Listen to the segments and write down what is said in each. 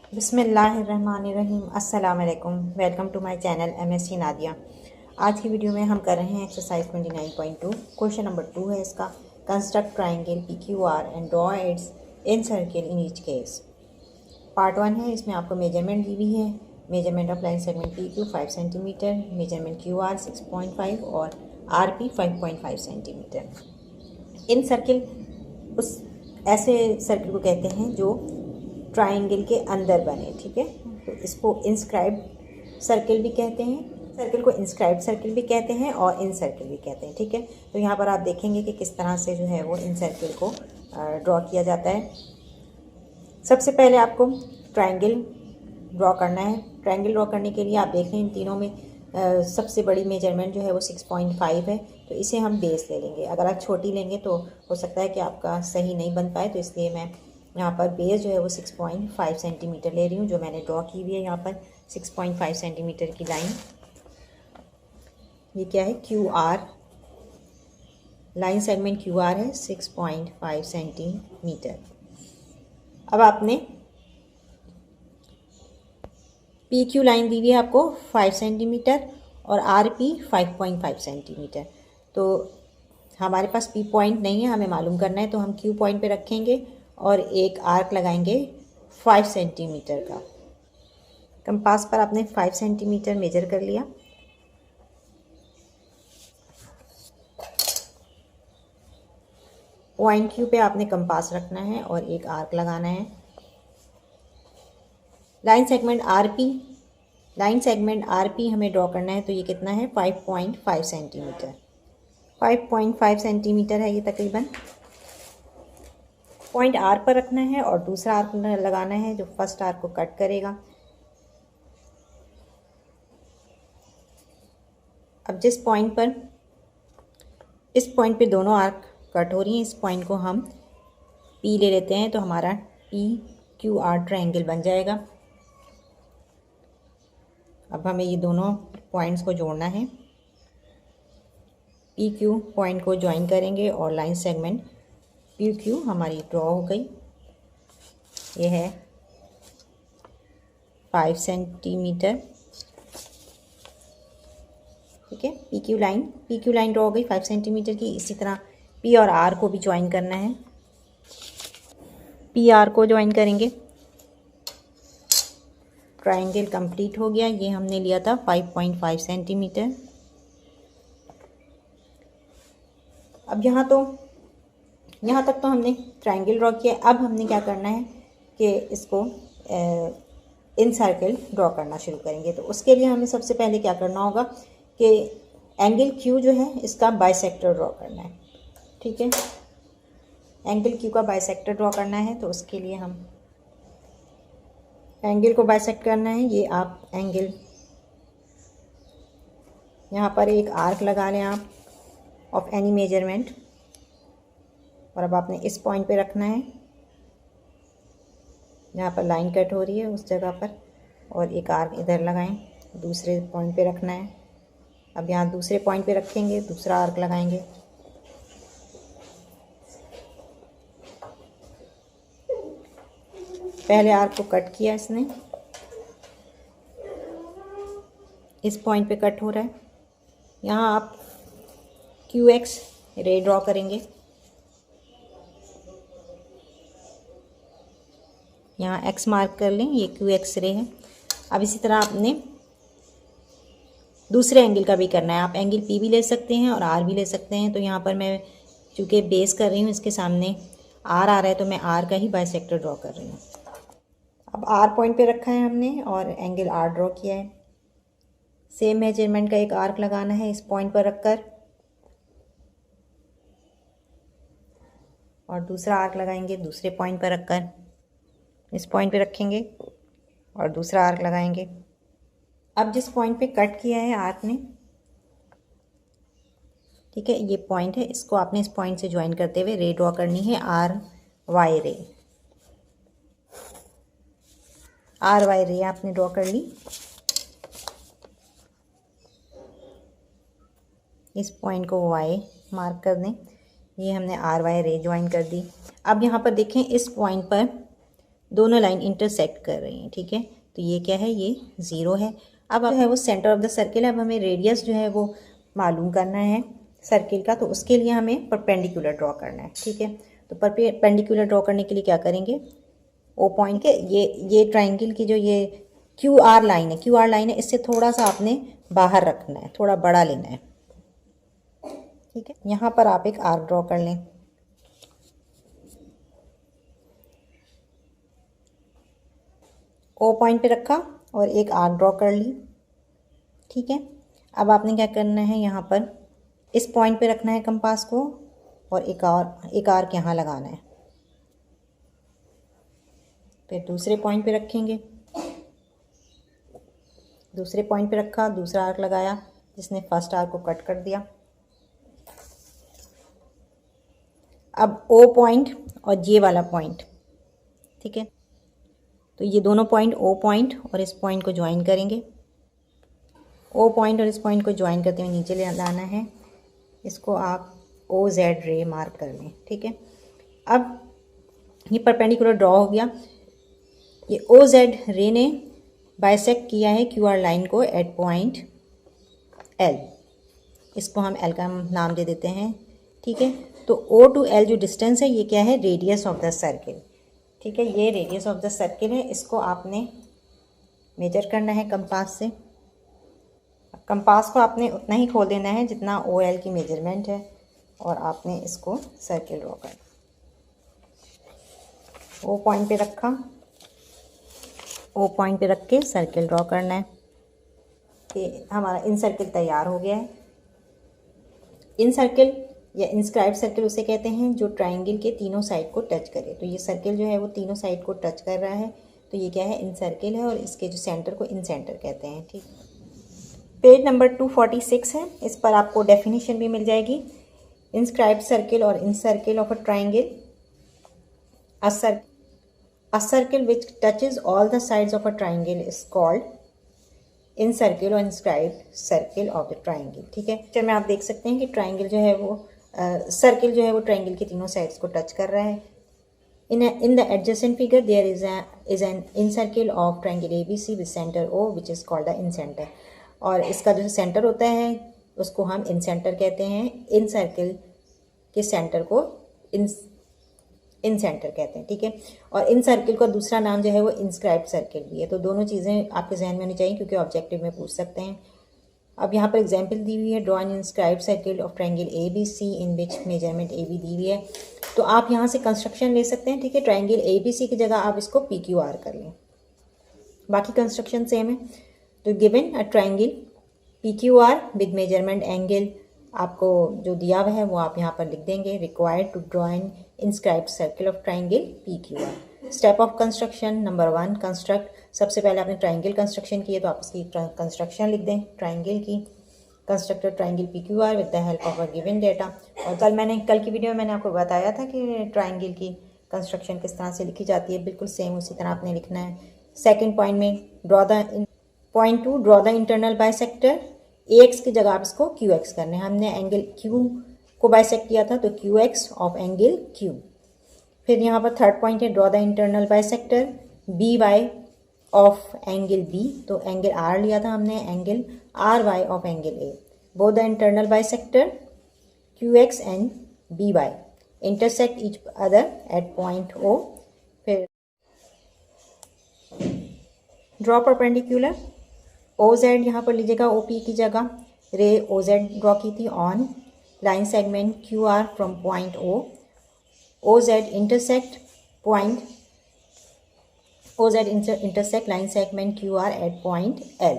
बिस्मिल्लाहिर्रहमानिर्रहीम। अस्सलाम वालेकुम। Welcome to my channel MSc Nadia. आज की वीडियो में हम कर रहे हैं एक्सरसाइज 29.2। क्वेश्चन नंबर 2 है इसका। Construct triangle PQR and draw it's in circle in each case. Part 1 है, इसमें आपको मेजरमेंट दी हुई है। Measurement of line segment PQ 5 centimetre, measurement QR 6.5 और RP 5.5 सेंटीमीटर। इन सर्किल उस ऐसे सर्किल को कहते हैं जो ट्राइंगल के अंदर बने। ठीक है, तो इसको इंस्क्राइब्ड सर्किल भी कहते हैं, सर्किल को इंस्क्राइब्ड सर्किल भी कहते हैं और इन सर्किल भी कहते हैं। ठीक है, तो यहाँ पर आप देखेंगे कि किस तरह से जो है वो इन सर्किल को ड्रॉ किया जाता है। सबसे पहले आपको ट्राइंगल ड्रॉ करना है। ट्राइंगल ड्रॉ करने के लिए आप देख रहे हैं इन तीनों में सबसे बड़ी मेजरमेंट जो है वो 6.5 है, तो इसे हम बेस ले लेंगे। अगर आप छोटी लेंगे तो हो सकता है कि आपका सही नहीं बन पाए, तो इसलिए मैं यहाँ पर बेस जो है वो 6.5 सेंटीमीटर ले रही हूँ, जो मैंने ड्रॉ की हुई है यहाँ पर 6.5 सेंटीमीटर की लाइन। ये क्या है? QR, लाइन सेगमेंट QR है 6.5 सेंटीमीटर। अब आपने PQ लाइन दी हुई है आपको 5 सेंटीमीटर और RP 5.5 सेंटीमीटर। तो हमारे पास P पॉइंट नहीं है, हमें मालूम करना है, तो हम Q पॉइंट पे रखेंगे और एक आर्क लगाएंगे 5 सेंटीमीटर का। कंपास पर आपने 5 सेंटीमीटर मेजर कर लिया। पॉइंट Q पे आपने कंपास रखना है और एक आर्क लगाना है। लाइन सेगमेंट RP हमें ड्रॉ करना है, तो ये कितना है? 5.5 सेंटीमीटर। 5.5 सेंटीमीटर है ये तकरीबन। पॉइंट R पर रखना है और दूसरा आर्क लगाना है जो फर्स्ट आर्क को कट करेगा। अब जिस पॉइंट पर, इस पॉइंट पे दोनों आर्क कट हो रही हैं, इस पॉइंट को हम P ले लेते हैं, तो हमारा PQR ट्रायंगल बन जाएगा। अब हमें ये दोनों पॉइंट्स को जोड़ना है। PQ पॉइंट को ज्वाइन करेंगे और लाइन सेगमेंट PQ हमारी ड्रॉ हो गई। ये है 5 सेंटीमीटर। ठीक है, PQ लाइन ड्रॉ हो गई 5 सेंटीमीटर की। इसी तरह P और R को भी ज्वाइन करना है। PR को ज्वाइन करेंगे। ट्रायंगल कंप्लीट हो गया। ये हमने लिया था 5.5 सेंटीमीटर। अब यहाँ तक तो हमने ट्रायंगल ड्रॉ किया। अब हमने क्या करना है कि इसको इन सर्किल ड्रॉ करना शुरू करेंगे। तो उसके लिए हमें सबसे पहले क्या करना होगा कि एंगल Q जो है इसका बाइसेक्टर ड्रॉ करना है। ठीक है, एंगल Q का बाइसेक्टर ड्रॉ करना है, तो उसके लिए हम एंगल को बाइसेक्ट करना है। ये आप एंगल, यहाँ पर एक आर्क लगा लें आप ऑफ एनी मेजरमेंट, और अब आपने इस पॉइंट पे रखना है जहाँ पर लाइन कट हो रही है उस जगह पर, और एक आर्क इधर लगाएं। दूसरे पॉइंट पे रखना है। अब यहाँ दूसरे पॉइंट पे रखेंगे, दूसरा आर्क लगाएंगे। पहले आर्क को कट किया इसने, इस पॉइंट पे कट हो रहा है। यहाँ आप QX रे ड्रॉ करेंगे। यहाँ X मार्क कर लें, ये QX रे है। अब इसी तरह आपने दूसरे एंगल का भी करना है। आप एंगल P भी ले सकते हैं और R भी ले सकते हैं। तो यहाँ पर मैं चूँकि बेस कर रही हूँ, इसके सामने R आ रहा है, तो मैं R का ही बाइसेक्टर ड्रॉ कर रही हूँ। अब R पॉइंट पे रखा है हमने और एंगल R ड्रॉ किया है। सेम मेजरमेंट का एक आर्क लगाना है इस पॉइंट पर रखकर, और दूसरा आर्क लगाएंगे दूसरे पॉइंट पर रखकर। इस पॉइंट पे रखेंगे और दूसरा आर्क लगाएंगे। अब जिस पॉइंट पे कट किया है आर्क ने, ठीक है, ये पॉइंट है, इसको आपने इस पॉइंट से ज्वाइन करते हुए रे ड्रॉ करनी है। RY रे आपने ड्रॉ कर ली। इस पॉइंट को Y मार्क कर दें। ये हमने RY रे ज्वाइन कर दी। अब यहाँ पर देखें, इस पॉइंट पर दोनों लाइन इंटरसेक्ट कर रही हैं, ठीक है। तो ये क्या है, ये 0 है। अब जो है वो सेंटर ऑफ द सर्किल है। अब हमें रेडियस जो है वो मालूम करना है सर्किल का, तो उसके लिए हमें परपेंडिकुलर ड्रॉ करना है, ठीक है। तो परपेंडिकुलर ड्रॉ करने के लिए क्या करेंगे, ओ पॉइंट के ये ट्राइंगल की जो ये क्यू आर लाइन है, क्यू आर लाइन है, इससे थोड़ा सा आपने बाहर रखना है, थोड़ा बड़ा लेना है, ठीक है। यहाँ पर आप एक आर्क ड्रॉ कर लें। ओ पॉइंट पे रखा और एक आर्क ड्रॉ कर ली, ठीक है। अब आपने क्या करना है, यहाँ पर इस पॉइंट पे रखना है कंपास को और एक आर्क यहाँ लगाना है। फिर दूसरे पॉइंट पे रखेंगे, दूसरे पॉइंट पे रखा, दूसरा आर्क लगाया जिसने फर्स्ट आर्क को कट कर दिया। अब ओ पॉइंट और ये वाला पॉइंट, ठीक है। तो ये दोनों पॉइंट ओ पॉइंट और इस पॉइंट को ज्वाइन करेंगे। ओ पॉइंट और इस पॉइंट को ज्वाइन करते हुए नीचे ले लाना है, इसको आप ओ जेड रे मार्क कर लें, ठीक है। अब ये परपेंडिकुलर ड्रॉ हो गया। ये ओ जेड रे ने बाइसेक्ट किया है क्यू आर लाइन को एट पॉइंट एल, इसको हम एल का नाम दे देते हैं, ठीक है। तो ओ टू एल जो डिस्टेंस है ये क्या है, रेडियस ऑफ द सर्किल, ठीक है। ये रेडियस ऑफ द सर्किल है, इसको आपने मेजर करना है कंपास से। कंपास को आपने उतना ही खोल देना है जितना ओ एल की मेजरमेंट है और आपने इसको सर्किल ड्रॉ करना। ओ पॉइंट पे रखा, ओ पॉइंट पे रख के सर्किल ड्रॉ करना है। ये हमारा इन सर्किल तैयार हो गया है। इन सर्किल या इंस्क्राइब सर्किल उसे कहते हैं जो ट्राइंगल के तीनों साइड को टच करे। तो ये सर्किल जो है वो तीनों साइड को टच कर रहा है, तो ये क्या है, इन सर्किल है और इसके जो सेंटर को इन सेंटर कहते हैं, ठीक। पेज नंबर 246 है, इस पर आपको डेफिनेशन भी मिल जाएगी। इंस्क्राइब सर्किल और इन circle of a triangle, a circle which touches all the sides of a triangle is called incircle और inscribed circle of the triangle, ठीक है। पिक्चर में आप देख सकते हैं कि ट्राइंगल जो है वो सर्किल जो है वो ट्राइंगल के तीनों साइड्स को टच कर रहा है। In the adjacent figure there is an incircle of triangle A B C with centre O which is called the incentre. और इसका जो सेंटर होता है उसको हम इन सेंटर कहते हैं। इन सर्किल के सेंटर को इन सेंटर कहते हैं, ठीक है। और इन सर्किल का दूसरा नाम जो है वो इंस्क्राइब सर्किल भी है। तो दोनों चीज़ें आपके जहन में होनी चाहिए क्योंकि ऑब्जेक्टिव में पूछ सकते हैं। अब यहाँ पर एग्जांपल दी हुई है, draw an inscribe circle of triangle A B C in which measurement A B दी हुई है। तो आप यहाँ से कंस्ट्रक्शन ले सकते हैं, ठीक है। ट्राइंगल ए बी सी की जगह आप इसको पी क्यू आर कर लें, बाकी कंस्ट्रक्शन सेम है। तो given a triangle P Q are with measurement angle, आपको जो दिया हुआ है वो आप यहाँ पर लिख देंगे। Required to draw an inscribed circle of triangle P Q R. Step of construction number 1, construct. सबसे पहले आपने ट्राइंगल कंस्ट्रक्शन की है तो आप उसकी कंस्ट्रक्शन लिख दें ट्राइंगल की। Constructed triangle P Q are with the help of a given data. और कल की वीडियो में मैंने आपको बताया था कि ट्राइंगल की कंस्ट्रक्शन किस तरह से लिखी जाती है, बिल्कुल सेम उसी तरह आपने लिखना है। सेकेंड पॉइंट में draw the point 2, draw the internal bisector. A x की जगह आप इसको क्यू एक्स करने हैं। हमने एंगल क्यू को बाइसेक्ट किया था तो Q X of angle Q. फिर यहाँ पर थर्ड पॉइंट है, draw the internal bisector B Y of angle B. तो एंगल आर लिया था हमने, angle R Y of angle A. Both the internal bisector Q X and B Y intersect each other at point O. फिर draw perpendicular O Z यहाँ पर लीजिएगा O P की जगह। रे ओ जेड ड्रॉ की थी on line segment Q R from point O. O Z intersect point O Z intersect line segment Q R at point L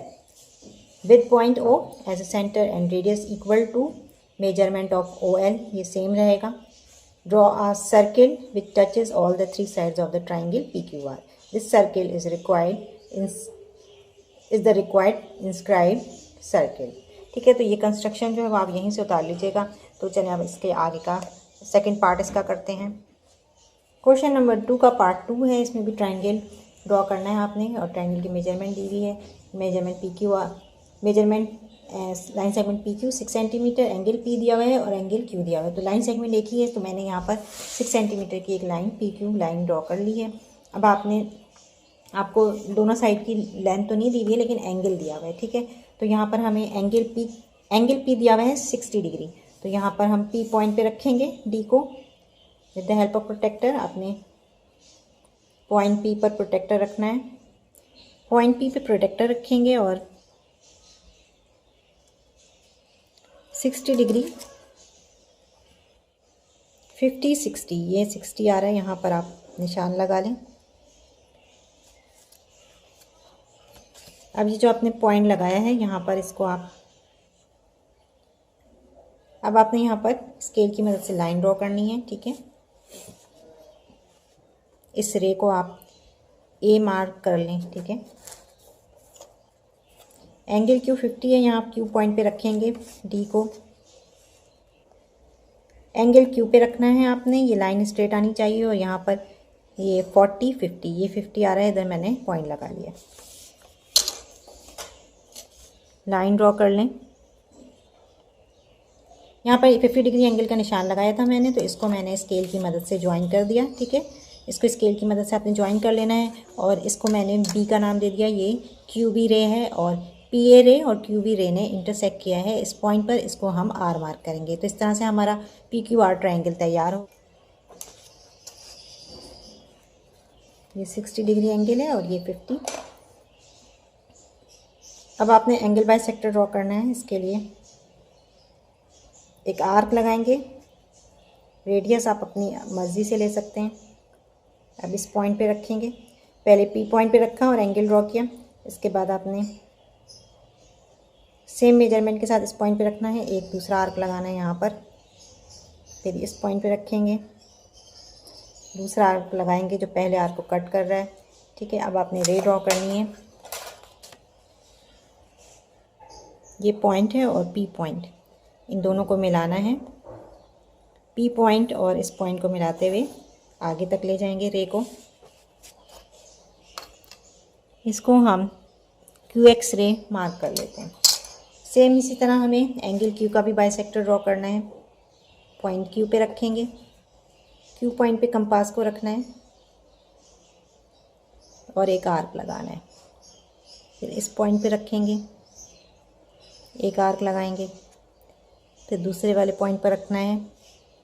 with point O as a centre and radius equal to measurement of O L, ये same रहेगा। Draw a circle which touches all the 3 sides of the triangle P Q R. This circle is the required inscribe circle, ठीक है। तो ये construction जो है वो आप यहीं से उतार लीजिएगा। तो चलिए अब इसके आगे का सेकंड पार्ट इसका करते हैं। क्वेश्चन नंबर 2 का पार्ट 2 है, इसमें भी ट्राइंगल ड्रॉ करना है आपने और ट्राइंगल की मेजरमेंट दी हुई है। Measurement P Q are, measurement line segment P Q 6 centimetre, angle P दिया हुआ है और एंगल क्यू दिया हुआ है। तो लाइन सेगमेंट एक ही है तो मैंने यहाँ पर 6 सेंटीमीटर की एक line P Q line draw कर ली है। अब आपको दोनों साइड की लेंथ तो नहीं दी हुई है लेकिन एंगल दिया हुआ है, ठीक है। तो यहाँ पर हमें एंगल पी दिया हुआ है 60 डिग्री। तो यहाँ पर हम पी पॉइंट पे रखेंगे डी को with the help of protractor. अपने पॉइंट पी पर प्रोटेक्टर रखना है, पॉइंट पी पे प्रोटेक्टर रखेंगे और 60 डिग्री 50 60 ये 60 आ रहा है, यहाँ पर आप निशान लगा लें। अब ये जो आपने पॉइंट लगाया है यहाँ पर इसको अब आपने यहाँ पर स्केल की मदद से लाइन ड्रॉ करनी है, ठीक है। इस रे को आप ए मार्क कर लें, ठीक है। एंगल क्यू 50 है, यहाँ आप क्यू पॉइंट पे रखेंगे डी को। एंगल क्यू पे रखना है आपने, ये लाइन स्ट्रेट आनी चाहिए और यहाँ पर ये 40 50 ये 50 आ रहा है, इधर मैंने पॉइंट लगा लिया। लाइन ड्रॉ कर लें। यहाँ पर 50 डिग्री एंगल का निशान लगाया था मैंने, तो इसको मैंने स्केल की मदद से ज्वाइन कर दिया, ठीक है। इसको स्केल की मदद से आपने ज्वाइन कर लेना है और इसको मैंने बी का नाम दे दिया। ये क्यू बी रे है और पी ए रे और क्यू बी रे ने इंटरसेक्ट किया है इस पॉइंट पर, इसको हम आर मार्क करेंगे। तो इस तरह से हमारा पी क्यू आर ट्राइंगल तैयार हो। ये 60 डिग्री एंगल है और ये 50। अब आपने एंगल बाय सेक्टर ड्रॉ करना है। इसके लिए एक आर्क लगाएंगे, रेडियस आप अपनी मर्ज़ी से ले सकते हैं। अब इस पॉइंट पे रखेंगे, पहले पी पॉइंट पे रखा और एंगल ड्रॉ किया। इसके बाद आपने सेम मेजरमेंट के साथ इस पॉइंट पे रखना है, एक दूसरा आर्क लगाना है यहाँ पर, फिर इस पॉइंट पे रखेंगे, दूसरा आर्क लगाएंगे जो पहले आर्क को कट कर रहा है, ठीक है। अब आपने रे ड्रॉ करनी है। ये पॉइंट है और पी पॉइंट, इन दोनों को मिलाना है। पी पॉइंट और इस पॉइंट को मिलाते हुए आगे तक ले जाएंगे रे को। इसको हम क्यू एक्स रे मार्क कर लेते हैं। सेम इसी तरह हमें एंगल क्यू का भी बाइसेक्टर ड्रॉ करना है। पॉइंट क्यू पे रखेंगे, क्यू पॉइंट पे कंपास को रखना है और एक आर्क लगाना है। फिर इस पॉइंट पे रखेंगे, एक आर्क लगाएंगे, फिर दूसरे वाले पॉइंट पर रखना है,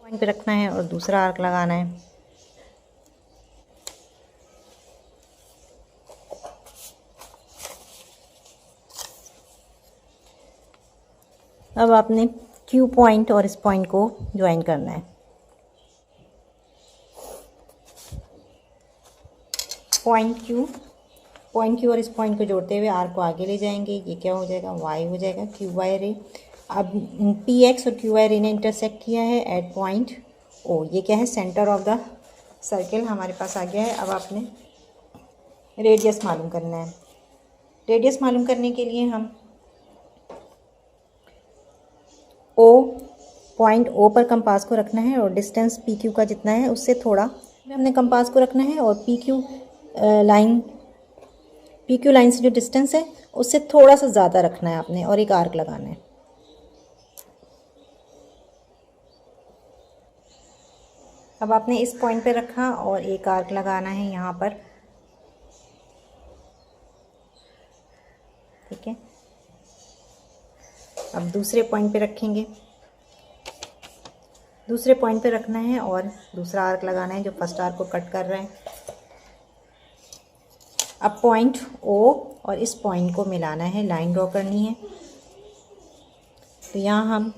पॉइंट पे रखना है और दूसरा आर्क लगाना है। अब आपने क्यू पॉइंट और इस पॉइंट को ज्वाइन करना है। पॉइंट क्यू और इस पॉइंट को जोड़ते हुए आर्क को आगे ले जाएंगे। ये क्या हो जाएगा, वाई हो जाएगा, क्यू वाई रे। अब पी एक्स और क्यू वाई रे ने इंटरसेक्ट किया है एट पॉइंट ओ। ये क्या है, सेंटर ऑफ द सर्किल हमारे पास आ गया है। अब आपने रेडियस मालूम करना है। रेडियस मालूम करने के लिए हम पॉइंट ओ पर कंपास को रखना है और डिस्टेंस पी क्यू का जितना है उससे थोड़ा हमने कंपास को रखना है और पी क्यू लाइन से जो डिस्टेंस है उससे थोड़ा सा ज़्यादा रखना है आपने और एक आर्क लगाना है। अब आपने इस पॉइंट पे रखा और एक आर्क लगाना है यहाँ पर, ठीक है। अब दूसरे पॉइंट पे रखेंगे, दूसरे पॉइंट पे रखना है और दूसरा आर्क लगाना है जो फर्स्ट आर्क को कट कर रहा है। अब पॉइंट ओ और इस पॉइंट को मिलाना है, लाइन ड्रॉ करनी है। तो यहाँ हम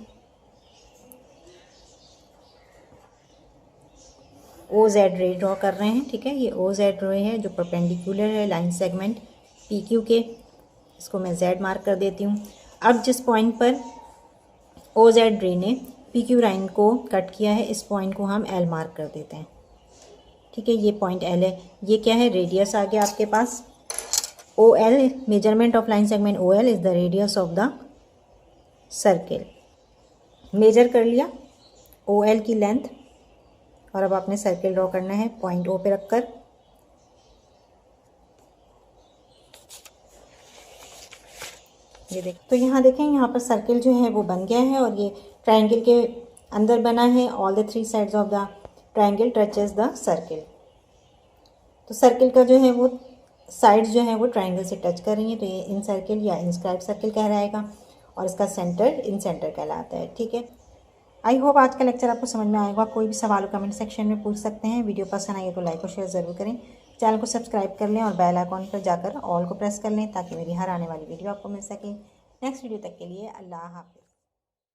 ओ जेड रे ड्रॉ कर रहे हैं, ठीक है। ये ओ जेड रे है जो परपेंडिकुलर है लाइन सेगमेंट पी क्यू के, इसको मैं जेड मार्क कर देती हूँ। अब जिस पॉइंट पर ओ जेड रे ने पी क्यू लाइन को कट किया है इस पॉइंट को हम एल मार्क कर देते हैं, ठीक है। ये पॉइंट एल है। ये क्या है, रेडियस आ गया आपके पास। O L, measurement of line segment O L is the radius of the circle. Measure कर लिया ओ एल की लेंथ और अब आपने सर्किल ड्रॉ करना है पॉइंट ओ पे रखकर। ये देख, तो यहाँ देखें, यहाँ पर सर्किल जो है वो बन गया है और ये ट्रायंगल के अंदर बना है। All the three sides of the triangle touches the circle. तो सर्किल का जो है वो साइड्स जो है वो ट्राइंगल से टच कर रही हैं, तो ये इन सर्किल या इंस्क्राइब सर्किल कहलाएगा और इसका सेंटर इन सेंटर कहलाता है। ठीक है, आई होप आज का लेक्चर आपको समझ में आएगा। कोई भी सवाल हो कमेंट सेक्शन में पूछ सकते हैं। वीडियो पसंद आई तो लाइक और शेयर ज़रूर करें। चैनल को सब्सक्राइब कर लें और बेल आइकॉन पर जाकर ऑल को प्रेस कर लें ताकि मेरी हर आने वाली वीडियो आपको मिल सके। नेक्स्ट वीडियो तक के लिए अल्लाह हाफ़िज़।